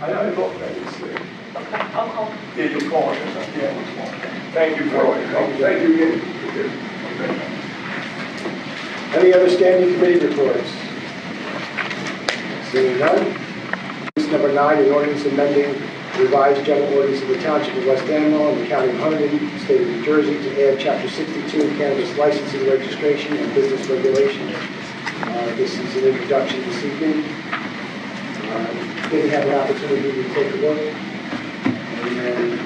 I vote that it's there. Okay, I'll call. Yeah, you call it, yeah. Thank you for it. Thank you again. Any other standing committee reports? Seeing none. Ordinance number 9, an ordinance amending revised general ordinance of the Township of West Amwell and the County of Hunterdon, State of New Jersey, to add Chapter 62, Cannabis Licensing, Registration, and Business Regulations. This is an introduction this evening. Didn't have an opportunity to take a look. And,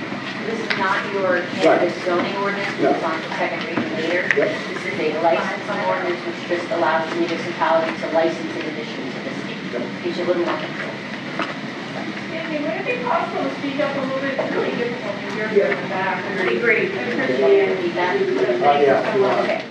This is not your cannabis zoning ordinance, No. it's on the second reading later. Yep. This is a licensing ordinance which just allows the municipality to license in addition to the state. Yep. Gives you a little more control. Excuse me, would it be possible to speak up a little bit? It's really difficult to hear you in the back. Pretty great. I appreciate it. Need that? yeah, if you want. Okay.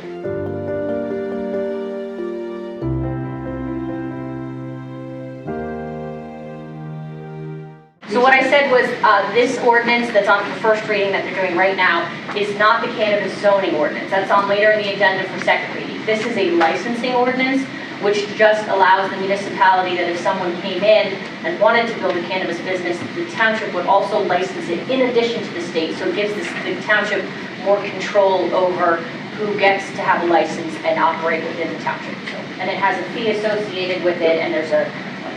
So what I said was, this ordinance that's on the first reading that they're doing right now is not the cannabis zoning ordinance. That's on later in the agenda for second reading. This is a licensing ordinance, which just allows the municipality that if someone came in and wanted to build a cannabis business, the township would also license it in addition to the state. So it gives the township more control over who gets to have a license and operate within the township. So, and it has a fee associated with it, and there's a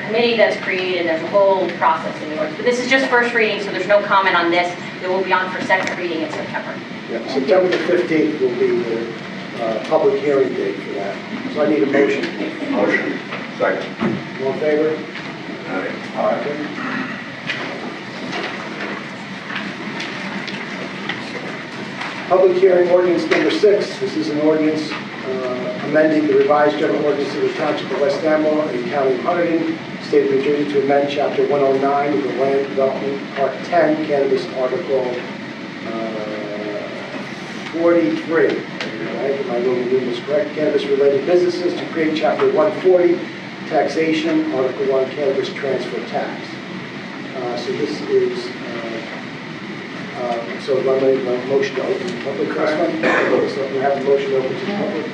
committee that's created, there's a whole process in the ordinance. But this is just first reading, so there's no comment on this. It will be on for second reading in September. Yeah, September the 15th will be the public hearing date for that. So I need a motion. Motion. Second. All in favor? Aye. Public hearing ordinance number 6. This is an ordinance amending the revised general ordinance of the Township of West Amwell and the County of Hunterdon, State of New Jersey, to amend Chapter 109 of the Land Development Part 10, Cannabis Article 43. Right, if my little name is correct, cannabis-related businesses, to create Chapter 140, Taxation, Article 1, Cannabis Transfer Tax. So this is, so I'm going to motion to open the public first one. So we have a motion to open to the public.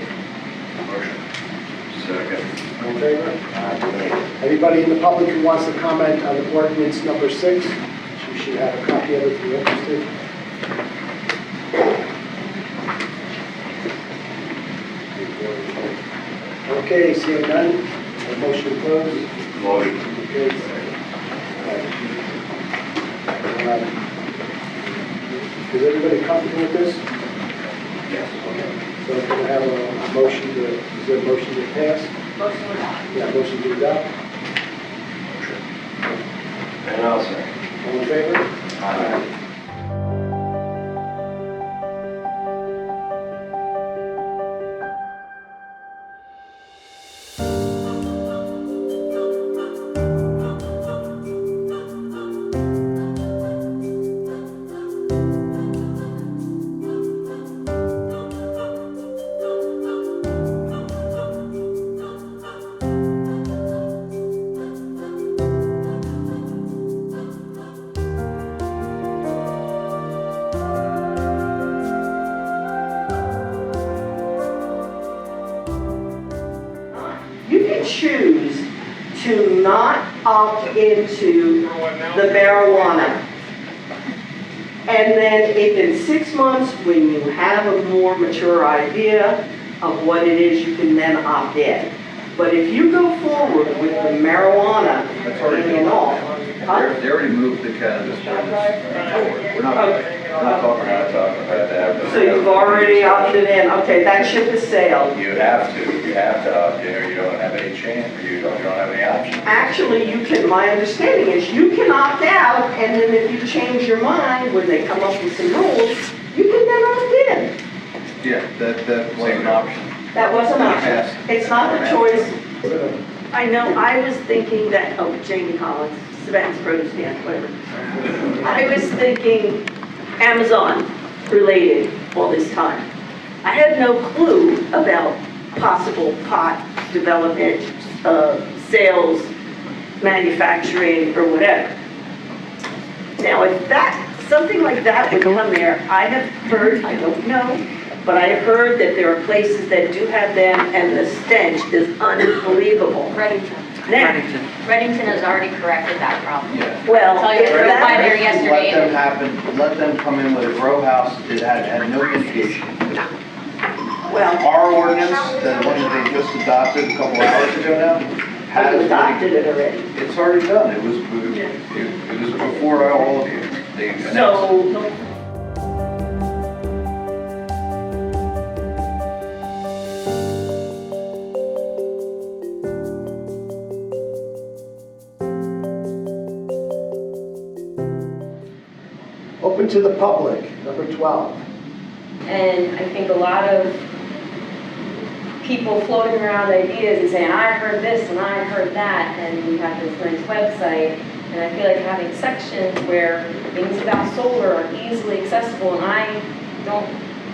Motion. Second. All in favor? Anybody in the public who wants to comment on the ordinance number 6? You should have a copy of it if you're interested. Okay, seeing none, a motion to close. Motion. Okay. Is everybody comfortable with this? Yes. So I'm going to have a motion to, is there a motion to pass? Motion to adopt. Yeah, motion to adopt. Motion. And I'll second. All in favor? Aye. You can choose to not opt into the marijuana. And then if in 6 months, when you have a more mature idea of what it is, you can then opt in. But if you go forward with the marijuana and all, They already moved the cannabis ordinance forward. We're not talking about that. so you've already opted in. Okay, that ship has sailed. You have to opt in, or you don't have any chance, or you don't have any option. Actually, you can, my understanding is you can opt out, and then if you change your mind when they come up with some rules, you can then opt in. Yeah, that was an option. That was an option. It's not a choice. I know, I was thinking that, oh, Jamie Collins, Savannah's produce stand, whatever. I was thinking Amazon related all this time. I had no clue about possible pot development, sales, manufacturing, or whatever. Now, if something like that would come there, I have heard, I don't know, but I have heard that there are places that do have them, and the stench is unbelievable. Ready? Now, Reddington has already corrected that problem. Yeah. well, Tell you if to go by that, there yesterday. Let them happen, let them come in with a grow house that had no mitigation. well, Our ordinance, the one that they just adopted a couple hours ago now, has. you adopted it already. It's already done, it was before all of you. They announced it. So, Open to the public, number 12. And I think a lot of people floating around ideas and saying, I heard this and I heard that, and we have this nice website. And I feel like having sections where things about solar are easily accessible, and I don't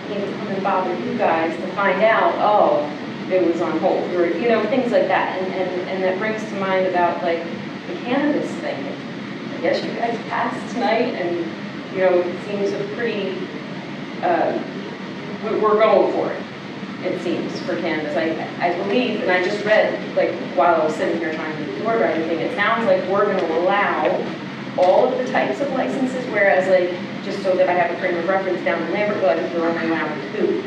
need to come and bother you guys to find out, oh, it was on hold, or, you know, things like that. And that brings to mind about like the cannabis thing. I guess you guys passed tonight, and, you know, it seems a pretty, we're going for it, it seems, for cannabis. I believe, and I just read, like, while I was sitting here trying to order everything, it sounds like we're going to allow all of the types of licenses, whereas, like, just so that I have a frame of reference down in Lambertville, I think we're only allowing 2.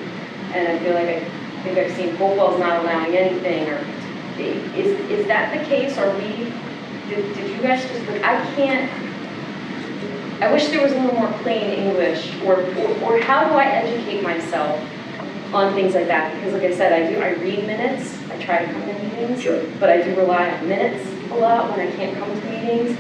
And I feel like I think I've seen Hopewell's not allowing anything, or is that the case? Are we, did you guys just, like, I wish there was a little more plain English, or how do I educate myself on things like that? Because like I said, I read minutes, I try to come to meetings, Sure. but I do rely on minutes a lot when I can't come to meetings.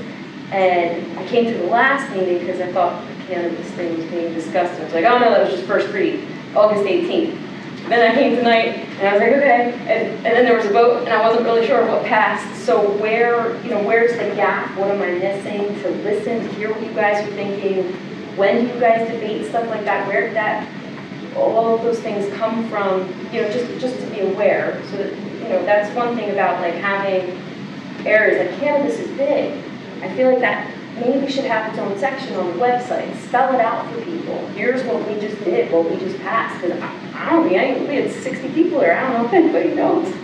And I came to the last meeting because I thought the cannabis thing was being discussed, and I was like, oh no, that was just first read, August 18th. Then I came tonight, and I was like, okay, and then there was a vote, and I wasn't really sure what passed. So where, you know, where's the gap? What am I missing to listen, to hear what you guys are thinking? When do you guys debate stuff like that? Where did that, all of those things come from? You know, just to be aware, so that, you know, that's one thing about like having areas, like cannabis is big. I feel like that maybe should have its own section on the website, spell it out for people. Here's what we just did, what we just passed, because I don't know, we had 60 people there, I don't know if anybody knows.